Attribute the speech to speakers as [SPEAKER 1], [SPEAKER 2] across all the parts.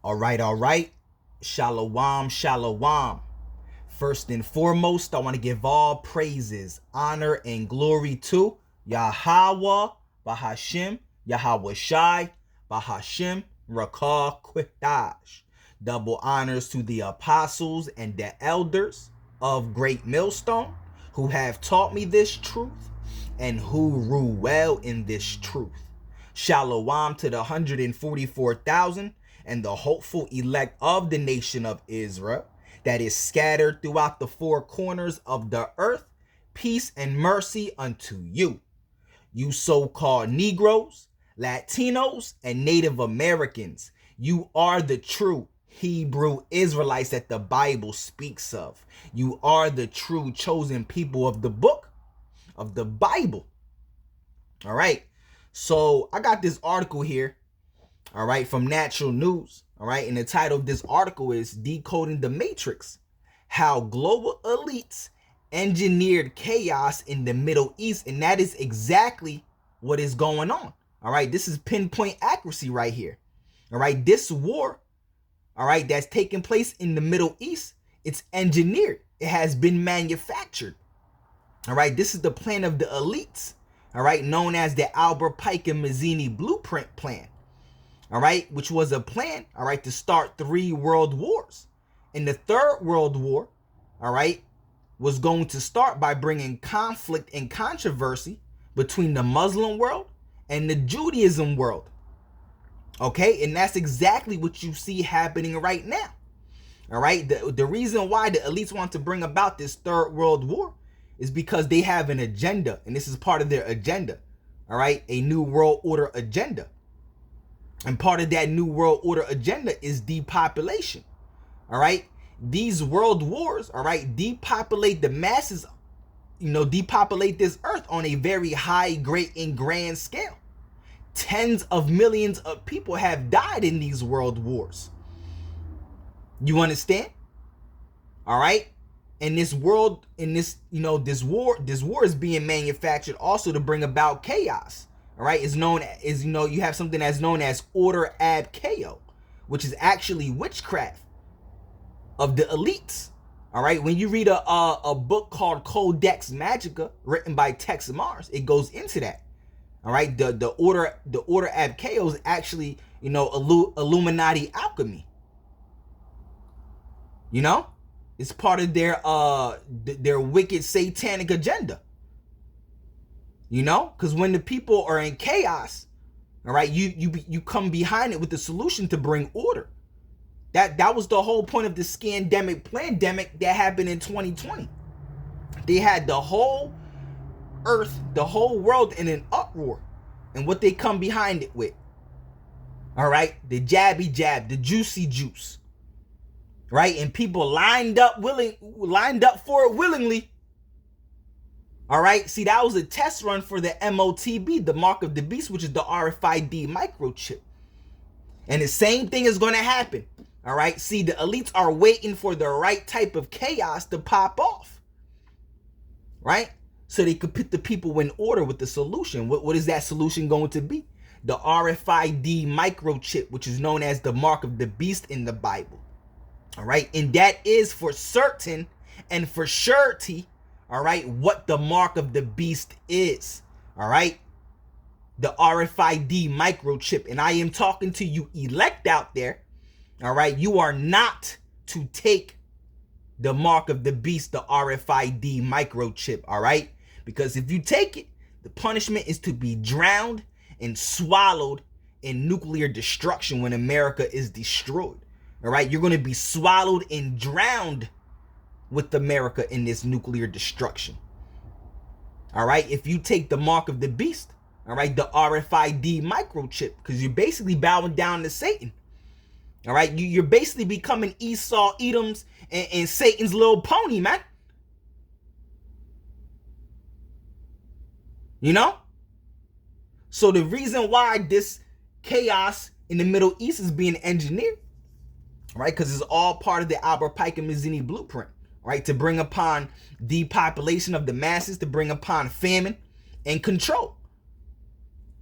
[SPEAKER 1] All right. Shalom, shalom. First and foremost, I want to give all praises, honor, and glory to Yahweh, Bahashim, Yahweh Shai, Bahashim, Rakah, Quitash. Double honors to the apostles and the elders of Great Millstone who have taught me this truth and who rule well in this truth. Shalom to the 144,000 and the hopeful elect of the nation of Israel that is scattered throughout the four corners of the earth. Peace and mercy unto you. You so-called Negroes, Latinos, and Native Americans, you are the true Hebrew Israelites that the Bible speaks of. You are the true chosen people of the book of the Bible. All right. So I got this article here, all right, from Natural News, all right, and the title of this article is Decoding the Matrix, How Global Elites Engineered Chaos in the Middle East, and that is exactly what is going on, all right? This is pinpoint accuracy right here, all right? This war, all right, that's taking place in the Middle East, it's engineered. It has been manufactured, all right? This is the plan of the elites, all right, known as the Albert Pike and Mazzini Blueprint Plan, all right, which was a plan, all right, to start 3 world wars. And the Third World War, all right, was going to start by bringing conflict and controversy between the Muslim world and the Judaism world. Okay, and that's exactly what you see happening right now. All right, the reason why the elites want to bring about this Third World War is because they have an agenda, and this is part of their agenda, all right, a new world order agenda. And part of that new world order agenda is depopulation, all right? These world wars, all right, depopulate the masses, depopulate this earth on a very high, great, and grand scale. Tens of millions of people have died in these world wars. You understand? All right? And this world, this war is being manufactured also to bring about chaos. All right, is known as, you have something that's known as order ab chaos, which is actually witchcraft of the elites. All right, when you read a book called Codex Magica written by Tex Mars, it goes into that. All right, the order ab chaos is actually, Illuminati alchemy. It's part of their wicked satanic agenda. Because when the people are in chaos, all right, you come behind it with the solution to bring order. That was the whole point of the scandemic plandemic that happened in 2020. They had the whole earth, the whole world in an uproar, and what they come behind it with. All right, the jabby jab, the juicy juice. Right, and people lined up for it willingly. All right, see, that was a test run for the MOTB, the mark of the beast, which is the RFID microchip. And the same thing is going to happen. All right, see, the elites are waiting for the right type of chaos to pop off. Right, so they could put the people in order with the solution. What is that solution going to be? The RFID microchip, which is known as the mark of the beast in the Bible. All right, and that is for certain and for surety, all right, what the mark of the beast is. All right, the RFID microchip. And I am talking to you elect out there. All right, you are not to take the mark of the beast, the RFID microchip. All right, because if you take it, the punishment is to be drowned and swallowed in nuclear destruction when America is destroyed. All right, you're going to be swallowed and drowned with America in this nuclear destruction. All right, if you take the mark of the beast, all right, the RFID microchip, because you're basically bowing down to Satan. All right, you're basically becoming Esau, Edom's, and Satan's little pony, man. So the reason why this chaos in the Middle East is being engineered, right, because it's all part of the Albert Pike and Mazzini blueprint, right, to bring upon depopulation of the masses, to bring upon famine and control.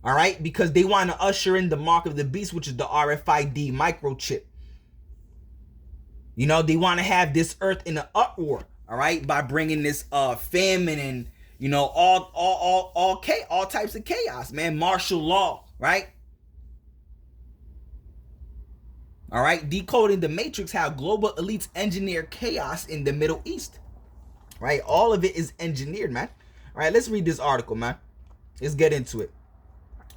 [SPEAKER 1] All right, because they want to usher in the mark of the beast, which is the RFID microchip. You know, they want to have this earth in an uproar, all right, by bringing this famine and, you know, all types of chaos, man. Martial law, right? All right, decoding the matrix, how global elites engineer chaos in the Middle East. Right, all of it is engineered, man. All right, let's read this article, man. Let's get into it.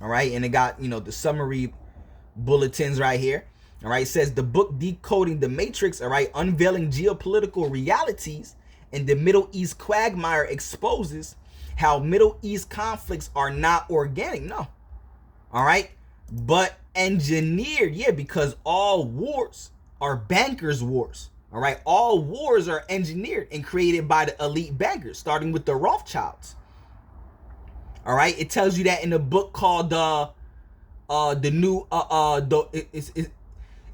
[SPEAKER 1] All right, and it got, you know, the summary bulletins right here. All right, it says the book Decoding the Matrix, all right, unveiling geopolitical realities in the Middle East quagmire exposes how Middle East conflicts are not organic, no. All right, but engineered, yeah, because all wars are bankers' wars. All right, all wars are engineered and created by the elite bankers, starting with the Rothschilds. All right, it tells you that in a book called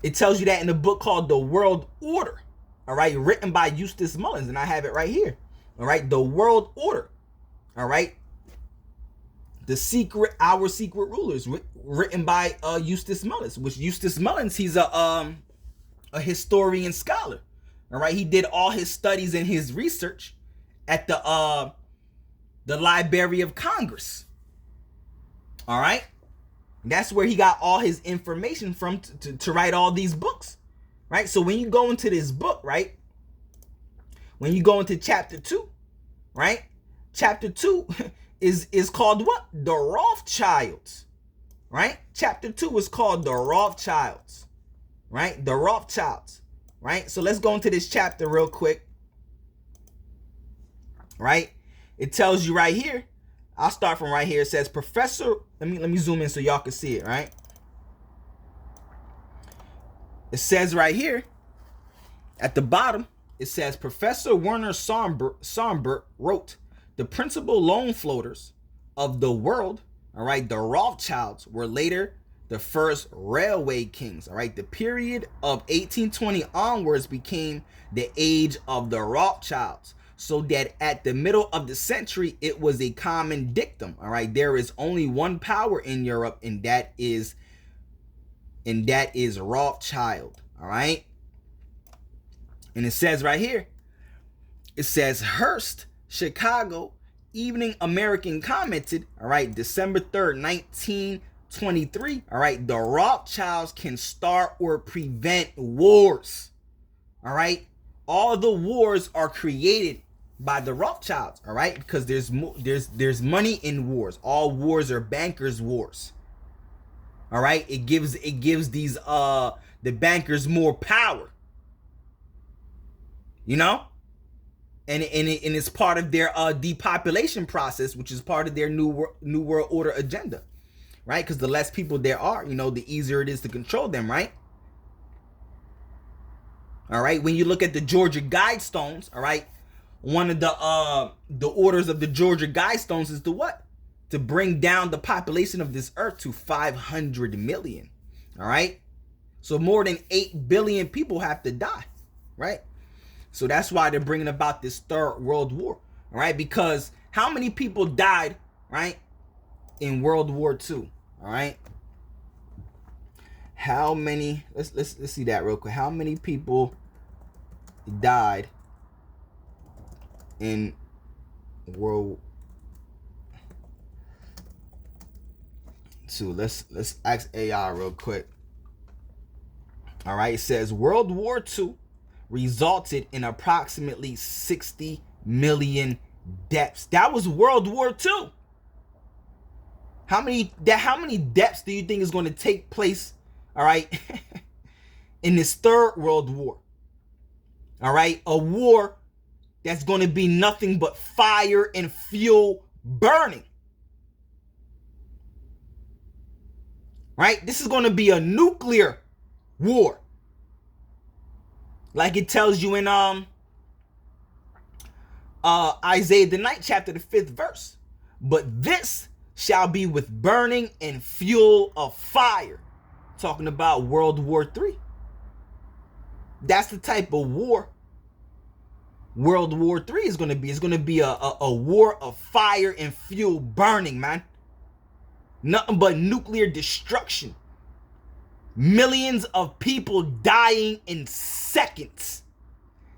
[SPEAKER 1] it tells you that in a book called The World Order. All right, written by Eustace Mullins, and I have it right here. All right, The World Order. All right, Our Secret Rulers, written by Eustace Mullins. Which Eustace Mullins, he's a historian scholar. All right, he did all his studies and his research at the Library of Congress. All right, that's where he got all his information from to write all these books. Right, so when you go into this book, right, when you go into chapter 2, right, chapter 2 is called what? The Rothschilds. Right, chapter 2 is called the Rothschilds. Right, the Rothschilds. Right, so let's go into this chapter real quick. Right, it tells you right here. I'll start from right here. It says Professor. Let me zoom in so y'all can see it. Right, it says right here at the bottom. It says Professor Werner Sombert wrote the principal loan floaters of the world. All right, the Rothschilds were later the first railway kings. All right, the period of 1820 onwards became the age of the Rothschilds, so that at the middle of the century it was a common dictum. All right, there is only one power in Europe, and that is Rothschild. All right, and it says right here, it says Hearst, Chicago Evening American commented, all right, December 3rd, 1923, all right, the Rothschilds can start or prevent wars. All right, all the wars are created by the Rothschilds. All right, because there's money in wars. All wars are bankers' wars. All right, it gives these the bankers more power. You know, and it's part of their depopulation process, which is part of their new world order agenda. Right, because the less people there are, you know, the easier it is to control them. Right. All right, when you look at the Georgia Guidestones, all right, one of the orders of the Georgia Guidestones is to what? To bring down the population of this earth to 500 million. All right, so more than 8 billion people have to die. Right, so that's why they're bringing about this third world war. All right, because how many people died, right, in World War II? All right, how many? Let's see that real quick. How many people died in World II? Let's ask AI real quick. All right, it says World War II resulted in approximately 60 million deaths. That was World War II. How many deaths do you think is going to take place, all right, in this third world war? All right, a war that's going to be nothing but fire and fuel burning. Right? This is going to be a nuclear war. Like it tells you in Isaiah the 9th chapter, the 5th verse. But this shall be with burning and fuel of fire. Talking about World War III. That's the type of war World War III is going to be. It's going to be a war of fire and fuel burning, man. Nothing but nuclear destruction. Millions of people dying in seconds.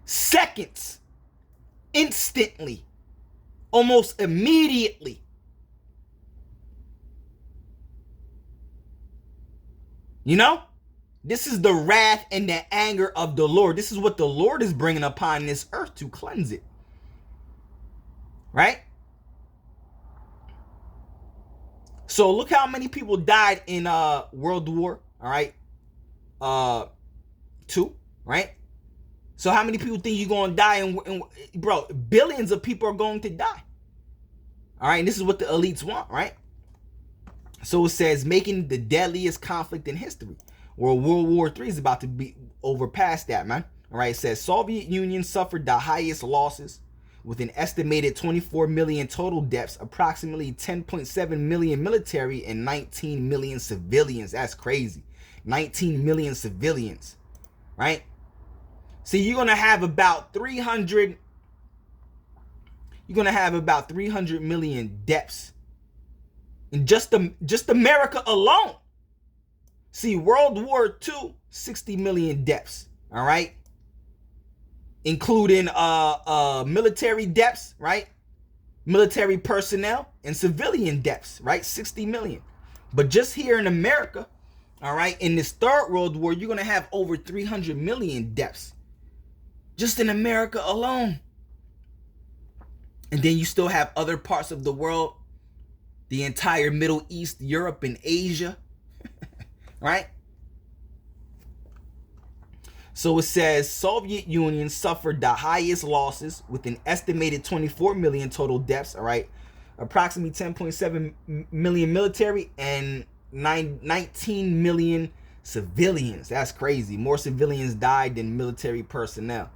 [SPEAKER 1] Seconds. Instantly. Almost immediately. You know? This is the wrath and the anger of the Lord. This is what the Lord is bringing upon this earth to cleanse it. Right? So look how many people died in World War, all right? II, right? So how many people think you're going to die? And bro, billions of people are going to die. All right, and this is what the elites want, right? So it says, making the deadliest conflict in history. Well, World War III is about to be over past that, man. All right, it says, Soviet Union suffered the highest losses with an estimated 24 million total deaths, approximately 10.7 million military and 19 million civilians. That's crazy. 19 million civilians, right? See, you're going to have about 300 million deaths in just America alone. See, World War II, 60 million deaths, all right? Including military deaths, right? Military personnel and civilian deaths, right? 60 million. But just here in America, all right, in this third World War, you're going to have over 300 million deaths. Just in America alone. And then you still have other parts of the world, the entire Middle East, Europe, and Asia, right? So it says Soviet Union suffered the highest losses with an estimated 24 million total deaths, all right? Approximately 10.7 million military and 19 million civilians. That's crazy. More civilians died than military personnel.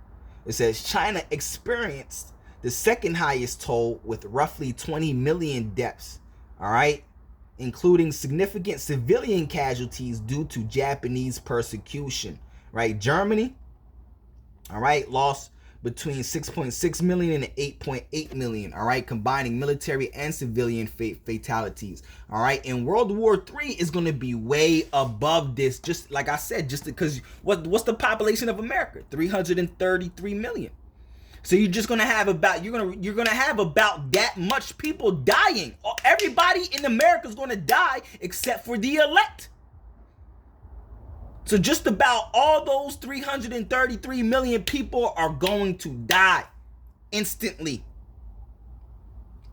[SPEAKER 1] It says China experienced the second highest toll with roughly 20 million deaths, all right? Including significant civilian casualties due to Japanese persecution, right? Germany, all right, lost between 6.6 million and 8.8 million, all right, combining military and civilian fatalities, all right? And World War III is going to be way above this, just like I said, just because what's the population of America? 333 million. So you're just gonna have about you're gonna have about that much people dying. Everybody in America is gonna die except for the elect. So just about all those 333 million people are going to die instantly.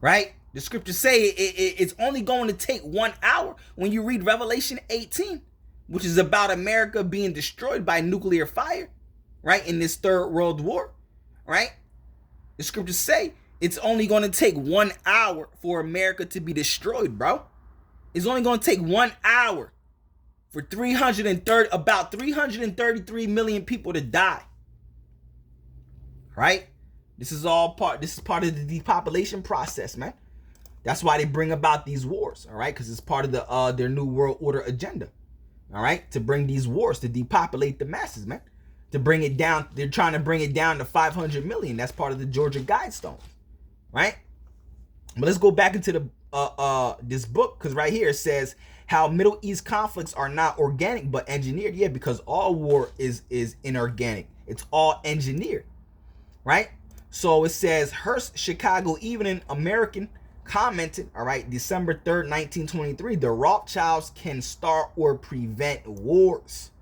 [SPEAKER 1] Right? The scriptures say it's only going to take 1 hour when you read Revelation 18, which is about America being destroyed by nuclear fire, right? In this third world war, right? The scriptures say it's only going to take 1 hour for America to be destroyed, bro. It's only going to take 1 hour for about 333 million people to die. Right? This is part of the depopulation process, man. That's why they bring about these wars, all right? Because it's part of their new world order agenda. All right? To bring these wars to depopulate the masses, man. To bring it down, they're trying to bring it down to 500 million. That's part of the Georgia Guidestones, right? But let's go back into the this book, because right here it says how Middle East conflicts are not organic but engineered. Yeah, because all war is inorganic. It's all engineered, right? So it says Hearst Chicago Evening American commented, all right, December 3rd, 1923, the Rothschilds can start or prevent wars,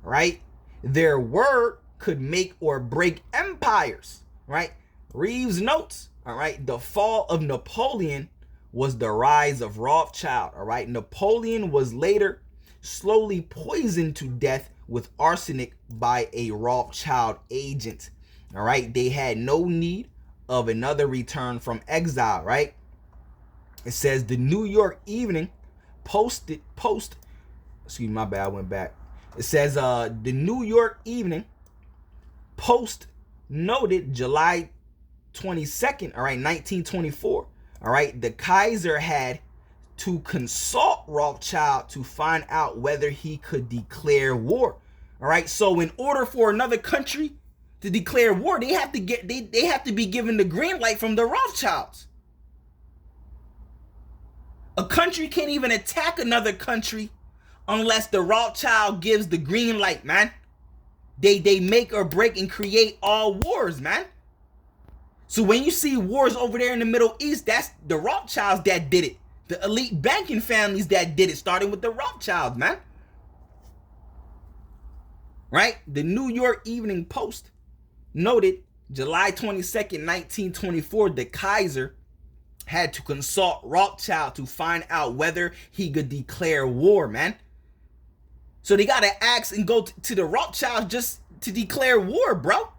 [SPEAKER 1] right? Their word could make or break empires, right? Reeves notes, all right, the fall of Napoleon was the rise of Rothschild, all right? Napoleon was later slowly poisoned to death with arsenic by a Rothschild agent, all right? They had no need of another return from exile, right? It says the New York Evening excuse me, my bad, I went back. It says the New York Evening Post noted July 22nd, all right, 1924, all right, the Kaiser had to consult Rothschild to find out whether he could declare war, all right? So in order for another country to declare war, they have to be given the green light from the Rothschilds. A country can't even attack another country unless the Rothschild gives the green light, man. They make or break and create all wars, man. So when you see wars over there in the Middle East, that's the Rothschilds that did it. The elite banking families that did it, starting with the Rothschilds, man. Right? The New York Evening Post noted July 22nd, 1924, the Kaiser had to consult Rothschild to find out whether he could declare war, man. So they got to ask and go to the Rothschilds just to declare war, bro.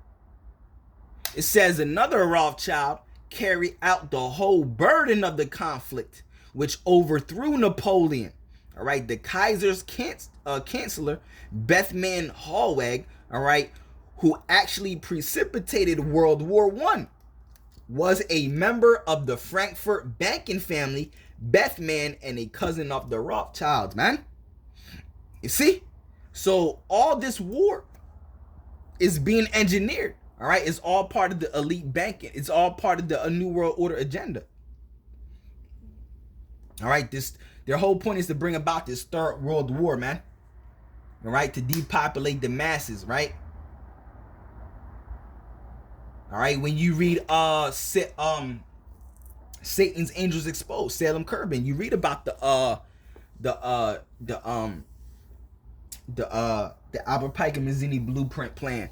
[SPEAKER 1] It says another Rothschild carried out the whole burden of the conflict, which overthrew Napoleon. All right, the Kaiser's chancellor, Bethmann Hollweg, all right, who actually precipitated World War I, was a member of the Frankfurt banking family, Bethmann, and a cousin of the Rothschilds, man. You see? So all this war is being engineered, all right? It's all part of the elite banking. It's all part of the New World Order agenda. All right, their whole point is to bring about this third world war, man. All right, to depopulate the masses, right? All right, when you read Satan's Angels Exposed, Salem Kerbin, you read about the Albert Pike and Mazzini blueprint plan,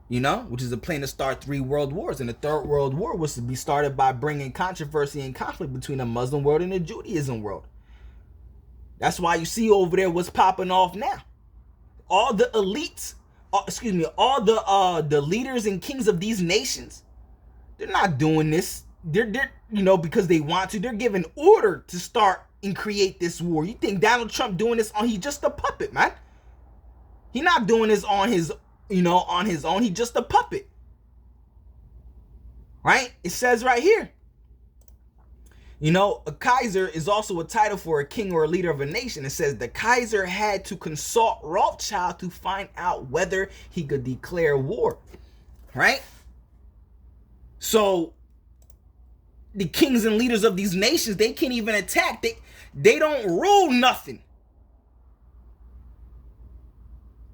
[SPEAKER 1] you know, which is a plan to start 3 world wars. And the third world war was to be started by bringing controversy and conflict between the Muslim world and the Judaism world. That's why you see over there what's popping off now. All the elites, all the leaders and kings of these nations, they're not doing this. They're you know, because they want to. They're giving order to start and create this war. You think Donald Trump doing this on? He's just a puppet, man. He's not doing this on his, on his own. He's just a puppet, right? It says right here. You know, a Kaiser is also a title for a king or a leader of a nation. It says the Kaiser had to consult Rothschild to find out whether he could declare war, right? So the kings and leaders of these nations, they can't even attack. They don't rule nothing.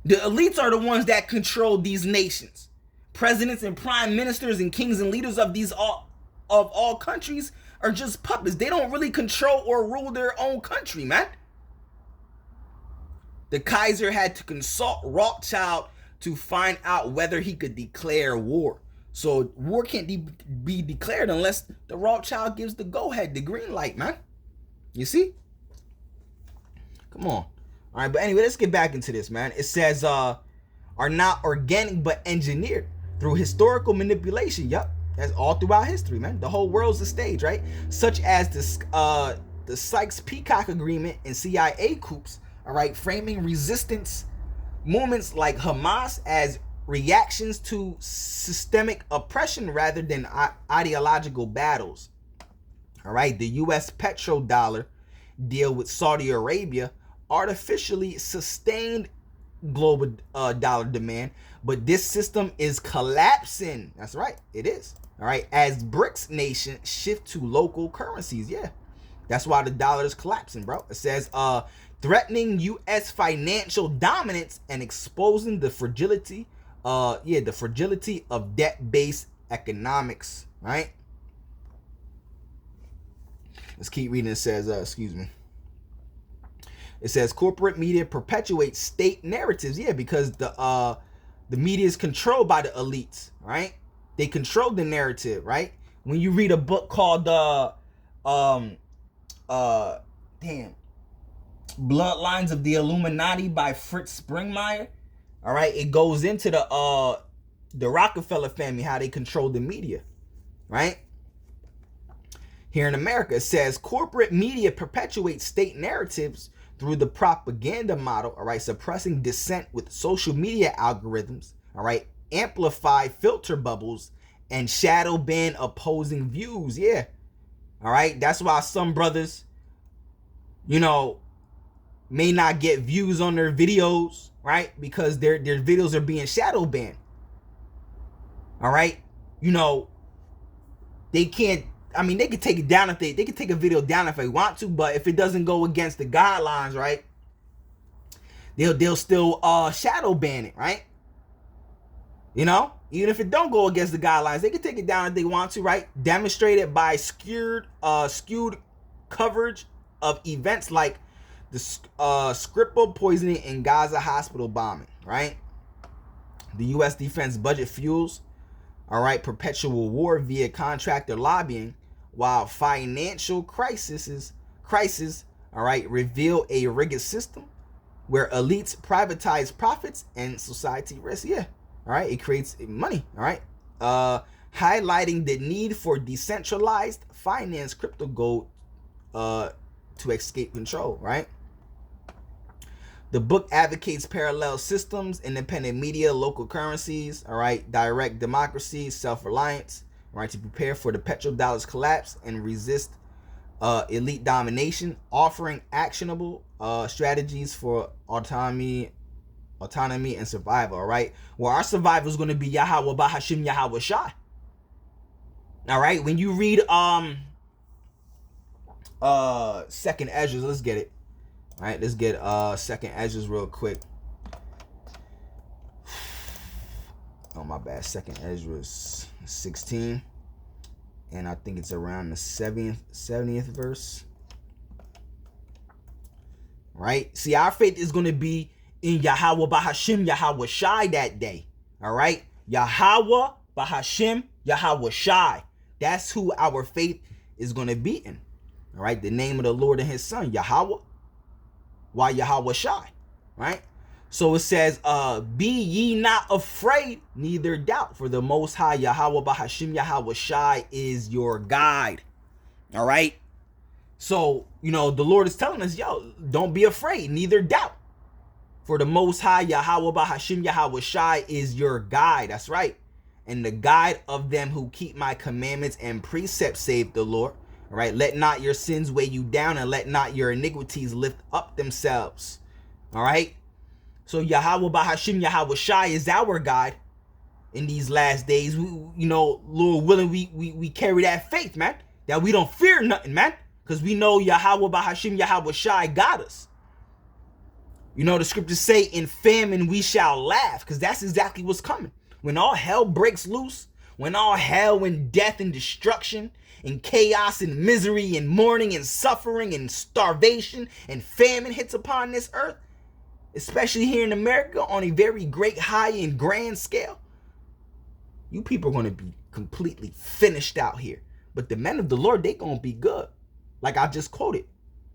[SPEAKER 1] The elites are the ones that control these nations. Presidents and prime ministers and kings and leaders of all countries are just puppets. They don't really control or rule their own country, man. The Kaiser had to consult Rothschild to find out whether he could declare war. So war can't be declared unless the Rothschild gives the go-ahead, the green light, man. You see? Come on. All right, but anyway, let's get back into this, man. It says, are not organic but engineered through historical manipulation. Yup. That's all throughout history, man. The whole world's a stage, right? Such as the Sykes-Picot Agreement and CIA coups, all right, framing resistance movements like Hamas as reactions to systemic oppression rather than ideological battles. All right, the U.S. petrodollar deal with Saudi Arabia artificially sustained global dollar demand, but this system is collapsing. That's right, it is. All right, as BRICS nations shift to local currencies. Yeah, that's why the dollar is collapsing, bro. It says threatening U.S. financial dominance and exposing the fragility of debt-based economics, right? Let's keep reading. It says, It says corporate media perpetuates state narratives. Yeah, because the media is controlled by the elites, right? They control the narrative, right? When you read a book called Bloodlines of the Illuminati by Fritz Springmeier, all right, it goes into the Rockefeller family, how they control the media, right? Here in America, it says corporate media perpetuates state narratives through the propaganda model, all right, suppressing dissent with social media algorithms, all right, amplify filter bubbles, and shadow ban opposing views. Yeah, all right, that's why some brothers, may not get views on their videos, right, because their videos are being shadow banned. All right, they can't. I mean, they could take it down if they could take a video down if they want to, but if it doesn't go against the guidelines, right? they'll still shadow ban it, right? You know, even if it don't go against the guidelines, they can take it down if they want to, right? Demonstrated by skewed coverage of events like the Skripal poisoning and Gaza hospital bombing, right? The U.S. defense budget fuels, all right, perpetual war via contractor lobbying, while financial crisis, all right, reveal a rigged system where elites privatize profits and society risks. Yeah, all right, it creates money, all right, highlighting the need for decentralized finance, crypto gold, to escape control, right? The book advocates parallel systems, independent media, local currencies, all right, direct democracy, self-reliance, all right, to prepare for the petrodollar's collapse and resist elite domination, offering actionable strategies for autonomy and survival, all right? Well, our survival is going to be Yahweh Bahashim Yahweh Shai. All right, when you read Second Ezra, let's get it. All right, let's get Second Ezra real quick. Oh, my bad. Second Ezra is 16. And I think it's around the 70th verse. Right? See, our faith is going to be in Yahweh Bahashim Yahweh Shai that day. All right? Yahweh Bahashim Yahweh Shai. That's who our faith is going to be in. All right? The name of the Lord and his son, Yahweh. Why Yahweh Shai? Right? So it says, be ye not afraid, neither doubt, for the Most High Yahweh Bahashim Yahweh Shai is your guide. All right? So, you know, the Lord is telling us, yo, don't be afraid, neither doubt. For the Most High Yahweh Bahashim Yahweh Shai is your guide. That's right. And the guide of them who keep my commandments and precepts, save the Lord. All right? Let not your sins weigh you down, and let not your iniquities lift up themselves. All right? So Yahweh Bahashim Yahweh Shai is our guide in these last days. We, you know, Lord willing, we carry that faith, man. That we don't fear nothing, man. Because we know Yahweh Bahashim Yahweh Shai got us. You know, the scriptures say, in famine we shall laugh. Because that's exactly what's coming. When all hell breaks loose, when all hell and death and destruction and chaos and misery and mourning and suffering and starvation and famine hits upon this earth, especially here in America on a very great, high, and grand scale, you people are going to be completely finished out here. But the men of the Lord, they going to be good. Like I just quoted.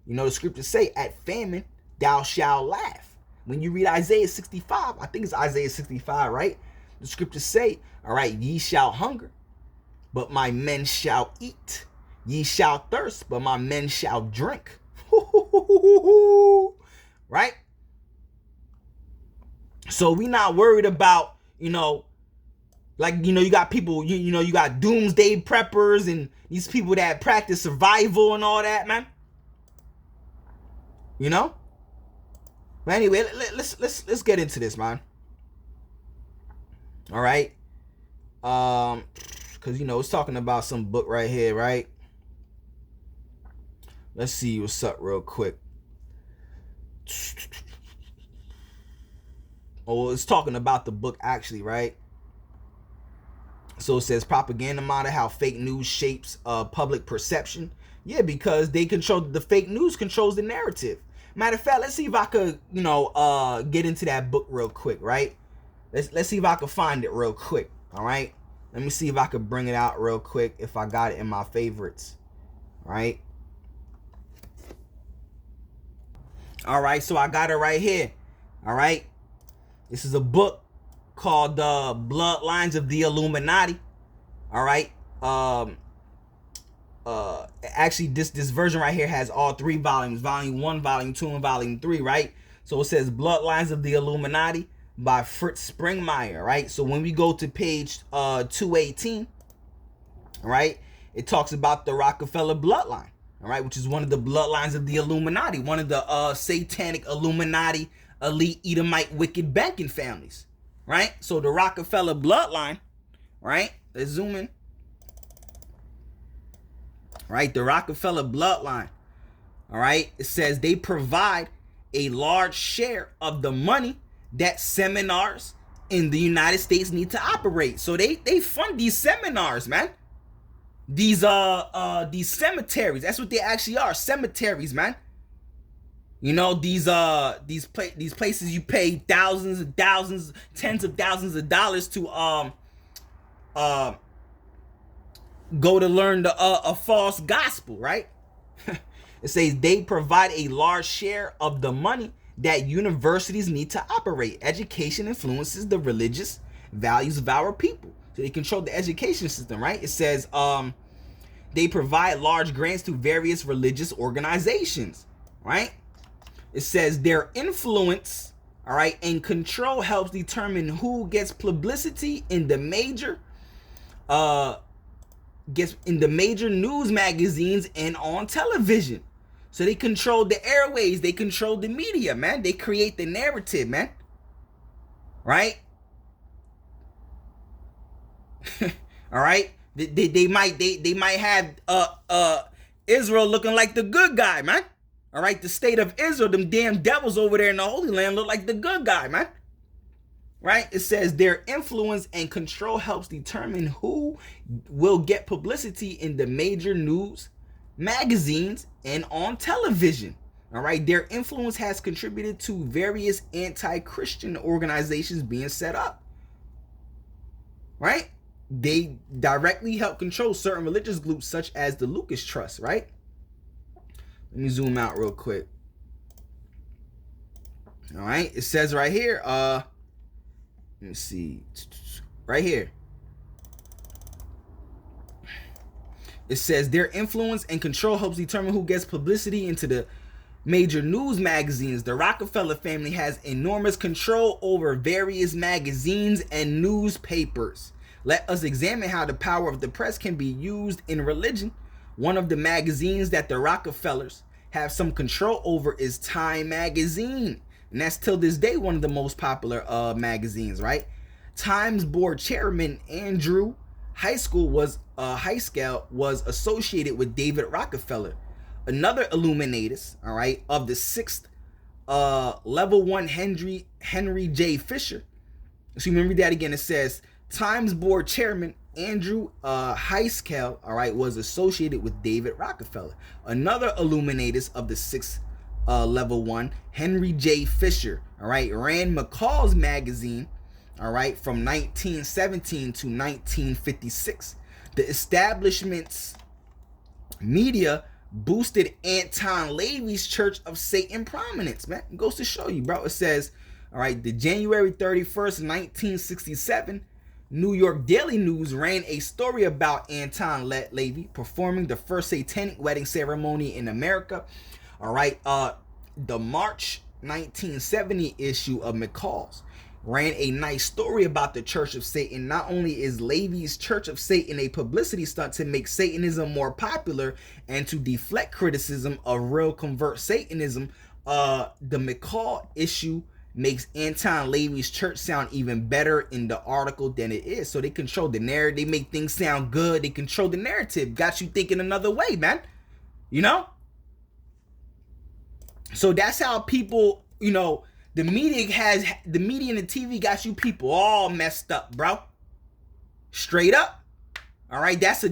[SPEAKER 1] You know, the scriptures say, at famine, thou shalt laugh. When you read Isaiah 65, I think it's Isaiah 65, right? The scriptures say, all right, ye shall hunger, but my men shall eat. Ye shall thirst, but my men shall drink. Right? So we not worried about, you know, like, you know, you got people, you know, you got doomsday preppers and these people that practice survival and all that, man. You know? But anyway, let's get into this, man. All right? Because, you know, it's talking about some book right here, right? Let's see what's up real quick. Oh, it's talking about the book actually, right? So it says propaganda model, how fake news shapes public perception. Yeah, because they control, the fake news controls the narrative. Matter of fact, let's see if I could, you know, get into that book real quick, right? Let's see if I could find it real quick, all right? Let me see if I could bring it out real quick if I got it in my favorites, right? All right, so I got it right here, all right? This is a book called Bloodlines of the Illuminati. All right. Actually, this version right here has all 3 volumes: volume 1, volume 2, and volume 3. Right. So it says Bloodlines of the Illuminati by Fritz Springmeier. Right. So when we go to page 218, right, it talks about the Rockefeller bloodline. All right, which is one of the bloodlines of the Illuminati, one of the satanic Illuminati elite Edomite wicked banking families, right? So the Rockefeller bloodline, right? Let's zoom in. Right, the Rockefeller bloodline, all right? It says they provide a large share of the money that seminars in the United States need to operate. So they fund these seminars, man. These cemeteries. That's what they actually are, cemeteries, man. You know, these places you pay thousands and thousands, tens of thousands of dollars to go to learn a false gospel, right? It says they provide a large share of the money that universities need to operate. Education influences the religious values of our people. So they control the education system, right? It says they provide large grants to various religious organizations, right? It says their influence, all right, and control helps determine who gets publicity in the major news magazines and on television. So they control the airways, they control the media, man. They create the narrative, man. Right? All right? They might have Israel looking like the good guy, man. All right? The state of Israel, them damn devils over there in the Holy Land look like the good guy, man. Right? It says their influence and control helps determine who will get publicity in the major news magazines and on television. All right, their influence has contributed to various anti-Christian organizations being set up. Right? They directly help control certain religious groups such as the Lucas Trust, right? Let me zoom out real quick. All right, it says right here, let me see, right here. It says their influence and control helps determine who gets publicity into the major news magazines. The Rockefeller family has enormous control over various magazines and newspapers. Let us examine how the power of the press can be used in religion. One of the magazines that the Rockefellers have some control over is Time magazine. And that's till this day one of the most popular magazines, right? Times board chairman Andrew Heiskell was associated with David Rockefeller, another illuminatus, all right, of the sixth level one Henry J. Fisher. So you remember that again. It says Times board chairman Andrew Heiskell, all right, was associated with David Rockefeller, another illuminatus of the sixth level one Henry J. Fisher, all right, ran McCall's magazine, all right, from 1917 to 1956. The establishment's media boosted Anton LaVey's Church of Satan prominence, man. It goes to show you, bro. It says, all right, the January 31st, 1967, New York Daily News ran a story about Anton LaVey performing the first satanic wedding ceremony in America. All right, the March 1970 issue of McCall's ran a nice story about the Church of Satan. Not only is LaVey's Church of Satan a publicity stunt to make Satanism more popular and to deflect criticism of real convert Satanism, the McCall issue makes Anton LaVey's church sound even better in the article than it is. So they control the narrative. They make things sound good. They control the narrative. Got you thinking another way, man. You know? So that's how people, you know, the media and the TV got you people all messed up, bro. Straight up. All right, that's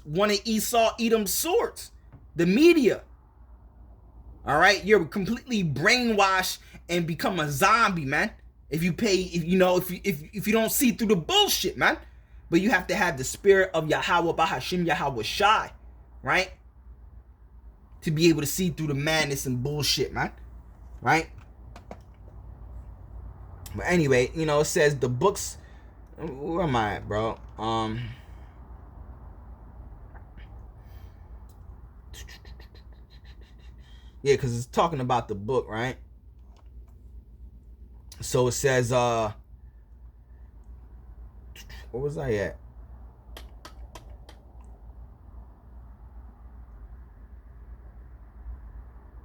[SPEAKER 1] one of Esau Edom's swords. The media. All right, you're completely brainwashed and become a zombie, man. If you don't see through the bullshit, man. But you have to have the spirit of Yahweh Bahashim Yahweh Shai, right? To be able to see through the madness and bullshit, man. Right? But anyway, you know, it says the books. Where am I at, bro? Yeah, because it's talking about the book, right? So it says, where was I at?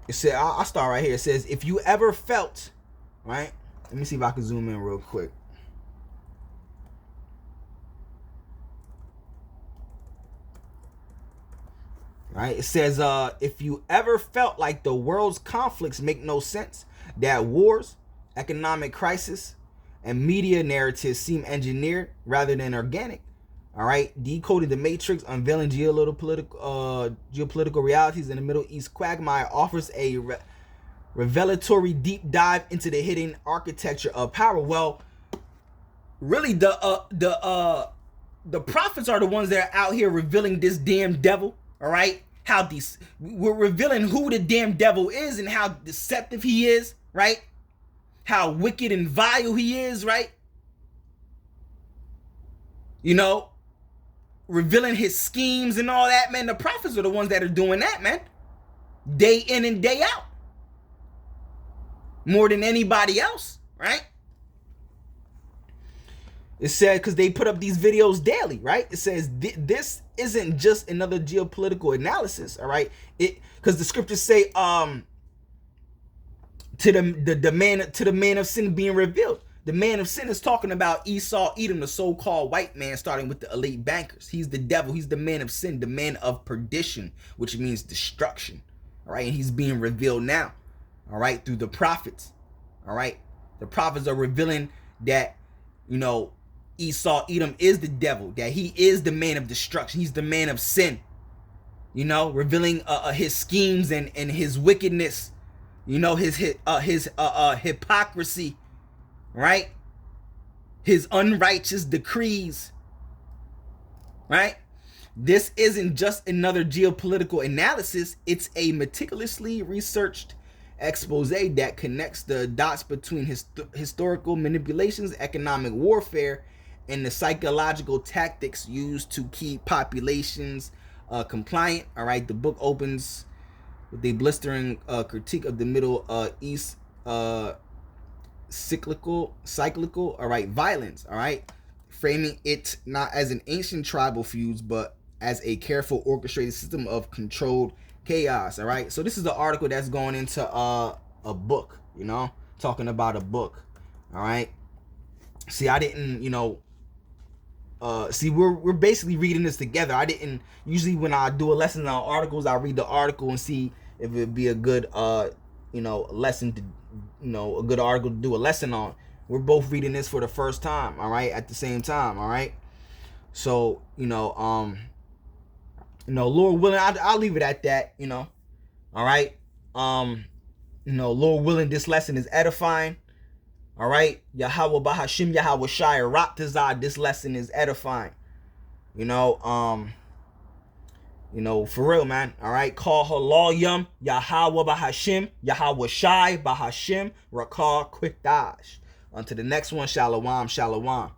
[SPEAKER 1] It said, I'll start right here. It says, if you ever felt, right? Let me see if I can zoom in real quick. Right? It says, if you ever felt like the world's conflicts make no sense, that wars, economic crisis, and media narratives seem engineered rather than organic, all right, decoding the matrix, unveiling geopolitical realities in the Middle East quagmire offers a revelatory deep dive into the hidden architecture of power. Well, really, the prophets are the ones that are out here revealing this damn devil. All right, how these we're revealing who the damn devil is and how deceptive he is. Right, how wicked and vile he is. Right, you know, revealing his schemes and all that. Man, the prophets are the ones that are doing that, man, day in and day out, more than anybody else. Right. It said, because they put up these videos daily, right? It says this isn't just another geopolitical analysis, all right? It because the scriptures say to the man of sin being revealed. The man of sin is talking about Esau, Edom, the so-called white man, starting with the elite bankers. He's the devil. He's the man of sin, the man of perdition, which means destruction, all right? And he's being revealed now, all right, through the prophets, all right? The prophets are revealing that, you know, Esau, Edom is the devil, that he is the man of destruction. He's the man of sin, you know, revealing his schemes and his wickedness, you know, his hypocrisy, right? His unrighteous decrees, right? This isn't just another geopolitical analysis. It's a meticulously researched expose that connects the dots between historical manipulations, economic warfare, and the psychological tactics used to keep populations compliant. All right, the book opens with a blistering critique of the Middle East cyclical, all right, violence. All right, framing it not as an ancient tribal feuds, but as a careful orchestrated system of controlled chaos. All right, so this is the article that's going into a book, you know, talking about a book. All right, see, I didn't, you know, see, we're basically reading this together. I didn't usually, when I do a lesson on articles, I read the article and see if it'd be a good you know, lesson to, you know, a good article to do a lesson on. We're both reading this for the first time, all right, at the same time, all right. So, you know, Lord willing, I'll leave it at that, you know. All right. You know, Lord willing, this lesson is edifying. All right. Yahweh Bahashim Yahweh Shire Raptazah, this lesson is edifying. You know, for real, man. All right. Call halal yum Yahweh Bahashim Yahweh Shai Bahashim Rakar Quick Dash. On to the next one. Shalom.